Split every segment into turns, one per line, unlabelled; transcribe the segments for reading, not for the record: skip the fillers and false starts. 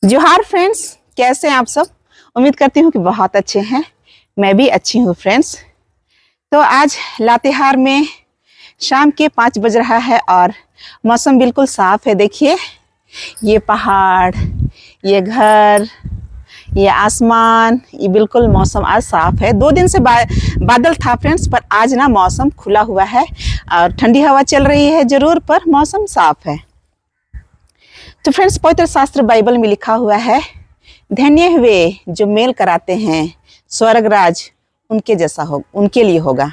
जोहार फ्रेंड्स, कैसे हैं आप सब। उम्मीद करती हूँ कि बहुत अच्छे हैं। मैं भी अच्छी हूँ फ्रेंड्स। तो आज लातेहार में शाम के 5 बज रहा है और मौसम बिल्कुल साफ है। देखिए ये पहाड़, ये घर, ये आसमान, ये बिल्कुल मौसम आज साफ है। 2 दिन से बादल था फ्रेंड्स, पर आज ना मौसम खुला हुआ है और ठंडी हवा चल रही है जरूर, पर मौसम साफ है। तो फ्रेंड्स, पवित्र शास्त्र बाइबल में लिखा हुआ है, धन्य हुए जो मेल कराते हैं, स्वर्ग राज उनके जैसा हो, उनके लिए होगा।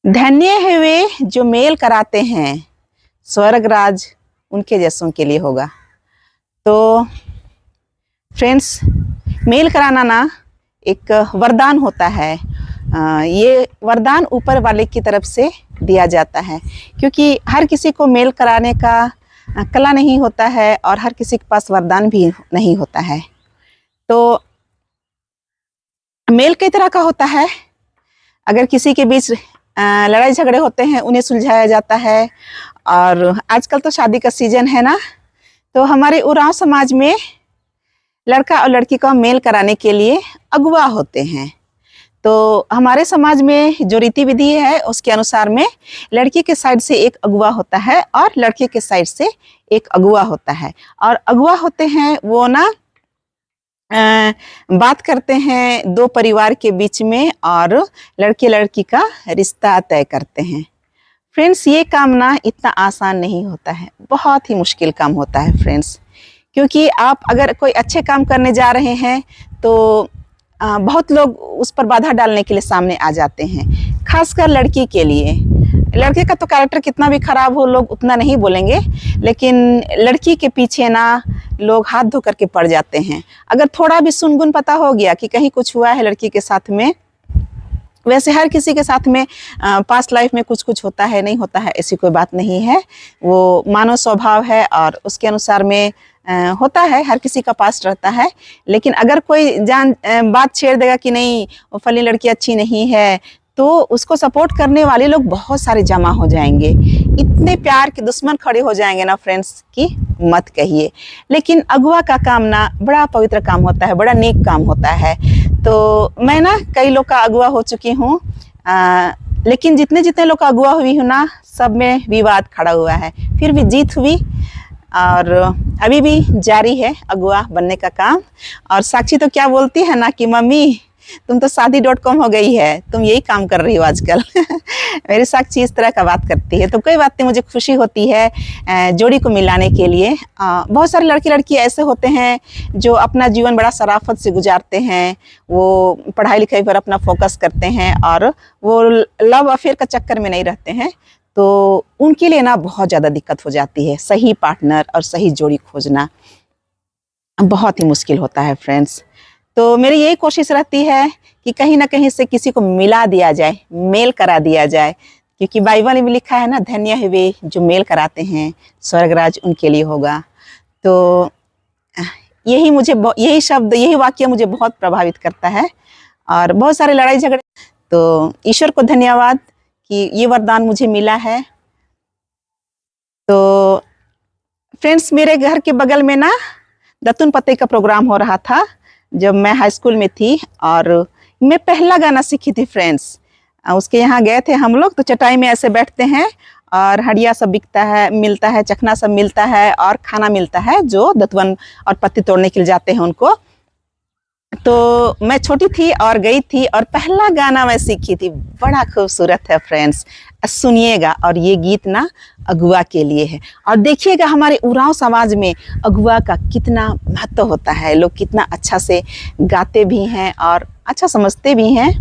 धन्य हुए जो मेल कराते हैं, स्वर्ग राज उनके जैसों के लिए होगा। तो फ्रेंड्स, मेल कराना ना एक वरदान होता है। ये वरदान ऊपर वाले की तरफ से दिया जाता है, क्योंकि हर किसी को मेल कराने का कला नहीं होता है और हर किसी के पास वरदान भी नहीं होता है। तो मेल कई तरह का होता है। अगर किसी के बीच लड़ाई झगड़े होते हैं, उन्हें सुलझाया जाता है। और आजकल तो शादी का सीजन है ना, तो हमारे उरांव समाज में लड़का और लड़की का मेल कराने के लिए अगुआ होते हैं। तो हमारे समाज में जो रीति विधि है उसके अनुसार में लड़की के साइड से एक अगुआ होता है और लड़के के साइड से एक अगुआ होता है। और अगुआ होते हैं वो ना बात करते हैं 2 परिवार के बीच में और लड़के लड़की का रिश्ता तय करते हैं। फ्रेंड्स, ये काम ना इतना आसान नहीं होता है, बहुत ही मुश्किल काम होता है फ्रेंड्स। क्योंकि आप अगर कोई अच्छे काम करने जा रहे हैं तो बहुत लोग उस पर बाधा डालने के लिए सामने आ जाते हैं, खासकर लड़की के लिए। लड़के का तो कैरेक्टर कितना भी खराब हो, लोग उतना नहीं बोलेंगे, लेकिन लड़की के पीछे ना लोग हाथ धो करके पड़ जाते हैं। अगर थोड़ा भी सुनगुन पता हो गया कि कहीं कुछ हुआ है लड़की के साथ में, वैसे हर किसी के साथ में पास्ट लाइफ में कुछ कुछ होता है, नहीं होता है ऐसी कोई बात नहीं है। वो मानव स्वभाव है और उसके अनुसार में होता है, हर किसी का पास्ट रहता है। लेकिन अगर कोई बात छेड़ देगा कि नहीं वो फली लड़की अच्छी नहीं है, तो उसको सपोर्ट करने वाले लोग बहुत सारे जमा हो जाएंगे। इतने प्यार के दुश्मन खड़े हो जाएंगे ना फ्रेंड्स की मत कहिए। लेकिन अगुआ का काम ना बड़ा पवित्र काम होता है, बड़ा नेक काम होता है। तो मैं ना कई लोग का अगुआ हो चुकी हूँ, लेकिन जितने जितने लोग का अगुआ हुई हूँ ना, सब में विवाद खड़ा हुआ है, फिर भी जीत हुई और अभी भी जारी है अगुआ बनने का काम। और साक्षी तो क्या बोलती है ना कि मम्मी तुम तो शादी.com हो गई है, तुम यही काम कर रही हो आजकल। मेरी साक्षी इस तरह का बात करती है। तो कोई बात नहीं, मुझे खुशी होती है जोड़ी को मिलाने के लिए। बहुत सारे लड़के लड़की ऐसे होते हैं जो अपना जीवन बड़ा शराफत से गुजारते हैं, वो पढ़ाई लिखाई पर अपना फोकस करते हैं और वो लव अफेयर का चक्कर में नहीं रहते हैं। तो उनके लिए ना बहुत ज़्यादा दिक्कत हो जाती है। सही पार्टनर और सही जोड़ी खोजना बहुत ही मुश्किल होता है फ्रेंड्स। तो मेरी यही कोशिश रहती है कि कहीं ना कहीं से किसी को मिला दिया जाए, मेल करा दिया जाए, क्योंकि बाइबल में लिखा है ना, धन्य है वे जो मेल कराते हैं, स्वर्ग राज उनके लिए होगा। तो यही शब्द, यही वाक्य मुझे बहुत प्रभावित करता है। और बहुत सारे लड़ाई झगड़े, तो ईश्वर को धन्यवाद कि ये वरदान मुझे मिला है। तो फ्रेंड्स, मेरे घर के बगल में ना दत्तून पते का प्रोग्राम हो रहा था जब मैं हाई स्कूल में थी, और मैं पहला गाना सीखी थी फ्रेंड्स। उसके यहाँ गए थे हम लोग, तो चटाई में ऐसे बैठते हैं और हड़िया सब बिकता है, मिलता है, चखना सब मिलता है और खाना मिलता है जो दत्तवन और पत्ती तोड़ने के लिए जाते हैं उनको। तो मैं छोटी थी और गई थी और पहला गाना मैं सीखी थी। बड़ा खूबसूरत है फ्रेंड्स, सुनिएगा। और ये गीत ना अगुआ के लिए है। और देखिएगा हमारे उरांव समाज में अगुआ का कितना महत्व होता है, लोग कितना अच्छा से गाते भी हैं और अच्छा समझते भी हैं।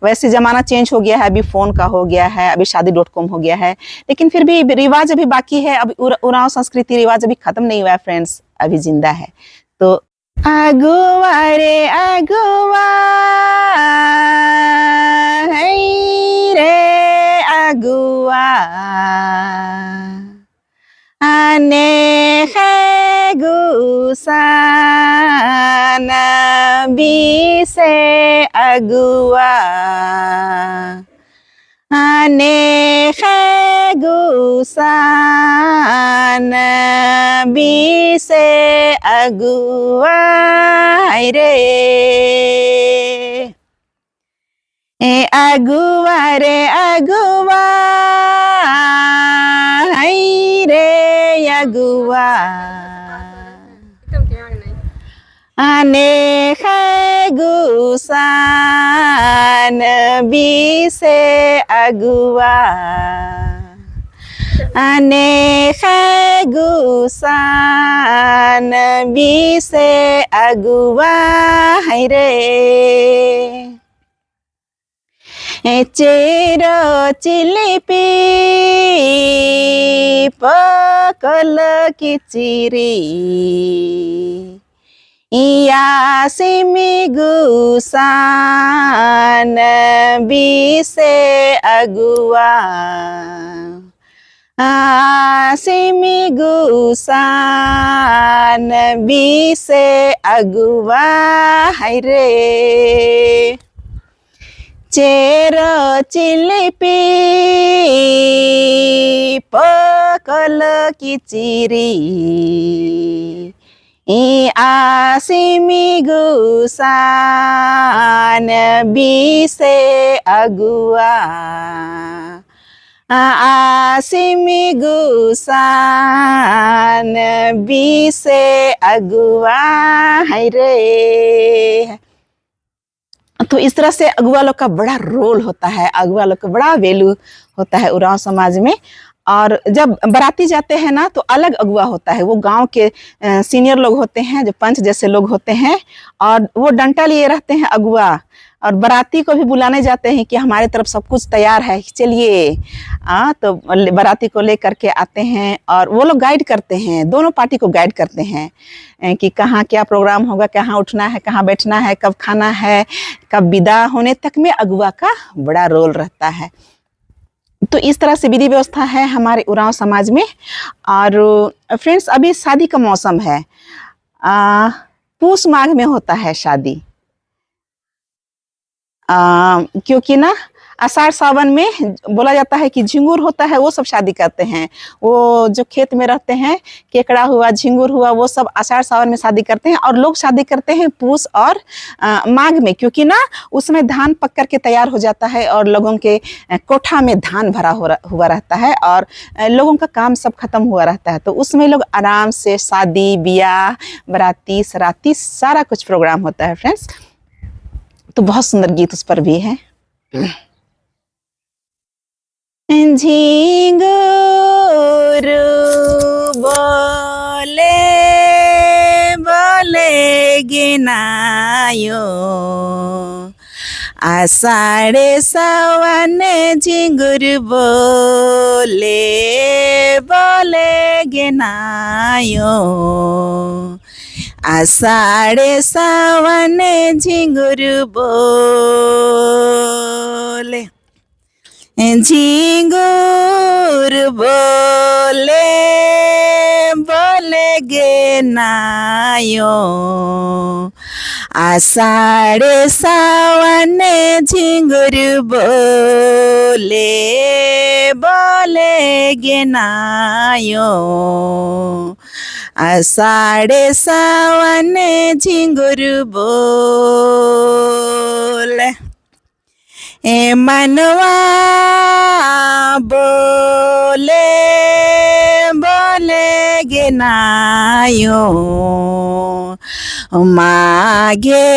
वैसे ज़माना चेंज हो गया है, अभी फ़ोन का हो गया है, अभी शादी.com हो गया है, लेकिन फिर भी रिवाज अभी बाकी है। अभी उरांव संस्कृति रिवाज अभी ख़त्म नहीं हुआ है फ्रेंड्स, अभी जिंदा है। तो अगुआ रे अगुआ, है रे अगुआ, आने है गुस्सा नबी से अगुआ, आने गुसान बी से अगुआ रे ए अगुआ रे अगुआ रे अगुआ आने गुसान बी से अगुआ आने गुसान बी से अगुआ रे चेरो चिलिपी पकल की चिरी यासिमी गुसान बी से अगुआ आसिमी गुसान बी से अगुआ रे चेरो चिलिपी पकल की चिरी आसिमी गुसान बी से अगुआ आसिमी गुसान बी से अगुआ रे। तो इस तरह से अगुआ लोग का बड़ा रोल होता है, अगुआ लोग का बड़ा वैल्यू होता है उरांव समाज में। और जब बाराती जाते हैं ना तो अलग अगुआ होता है, वो गांव के सीनियर लोग होते हैं जो पंच जैसे लोग होते हैं और वो डंटा लिए रहते हैं अगुआ, और बाराती को भी बुलाने जाते हैं कि हमारे तरफ सब कुछ तैयार है चलिए। तो बाराती को ले करके आते हैं और वो लोग गाइड करते हैं, दोनों पार्टी को गाइड करते हैं कि कहाँ क्या प्रोग्राम होगा, कहाँ उठना है, कहाँ बैठना है, कब खाना है, कब विदा होने तक में अगुआ का बड़ा रोल रहता है। तो इस तरह से विधि व्यवस्था है हमारे उरांव समाज में। और फ्रेंड्स अभी शादी का मौसम है, पूस माघ में होता है शादी, क्योंकि ना आषाढ़ सावन में बोला जाता है कि झिंगुर होता है, वो सब शादी करते हैं। वो जो खेत में रहते हैं, केकड़ा हुआ, झिंगुर हुआ, वो सब आषाढ़ सावन में शादी करते हैं। और लोग शादी करते हैं पूस और माघ में, क्योंकि ना उसमें धान पक कर के तैयार हो जाता है और लोगों के कोठा में धान भरा हुआ रहता है और लोगों का काम सब खत्म हुआ रहता है। तो उसमें लोग आराम से शादी ब्याह बराती सराती सारा कुछ प्रोग्राम होता है फ्रेंड्स। तो बहुत सुंदर गीत उस पर भी है। झिंगुर बोले बोले गिनायो आषाढ़ सावन झिंगुर बोले बोले गिनायो आषाढ़ सावन झिंगुर बोले झिंगुर बोले बोले गे नायो आषाढ़ सावन झिंगुर बोले बोले गे नायो आषाढ़ सावन झिंगुर बोले मनवा बोले बोले गे नायो मागे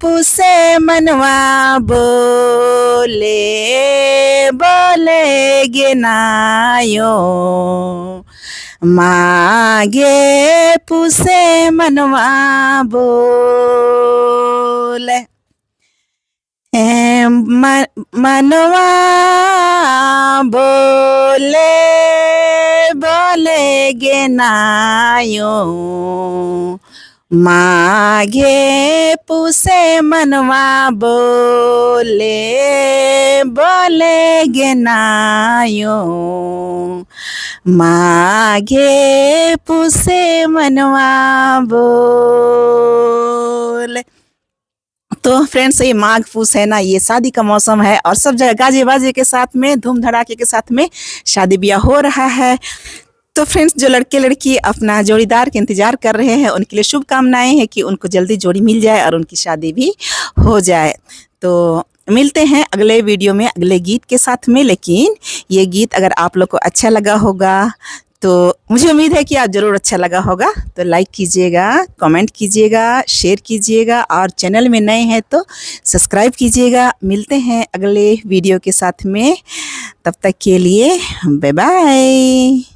पुसे मनवा बोले बोले गे नायो मागे पुसे मनवा बोले मनवा बोले बोले गे नायो माघे पुसे मनवा बोले बोले गे नायो माघे पुसे मनवा बोले। तो फ्रेंड्स ये माघ पूस है ना, ये शादी का मौसम है और सब जगह गाजे बाजे के साथ में, धूम धड़ाके के साथ में शादी ब्याह हो रहा है। तो फ्रेंड्स जो लड़के लड़की अपना जोड़ीदार के इंतज़ार कर रहे हैं उनके लिए शुभकामनाएं हैं कि उनको जल्दी जोड़ी मिल जाए और उनकी शादी भी हो जाए। तो मिलते हैं अगले वीडियो में अगले गीत के साथ में। लेकिन ये गीत अगर आप लोग को अच्छा लगा होगा तो मुझे उम्मीद है कि आप ज़रूर अच्छा लगा होगा, तो लाइक कीजिएगा, कमेंट कीजिएगा, शेयर कीजिएगा और चैनल में नए हैं तो सब्सक्राइब कीजिएगा। मिलते हैं अगले वीडियो के साथ में, तब तक के लिए बाय बाय।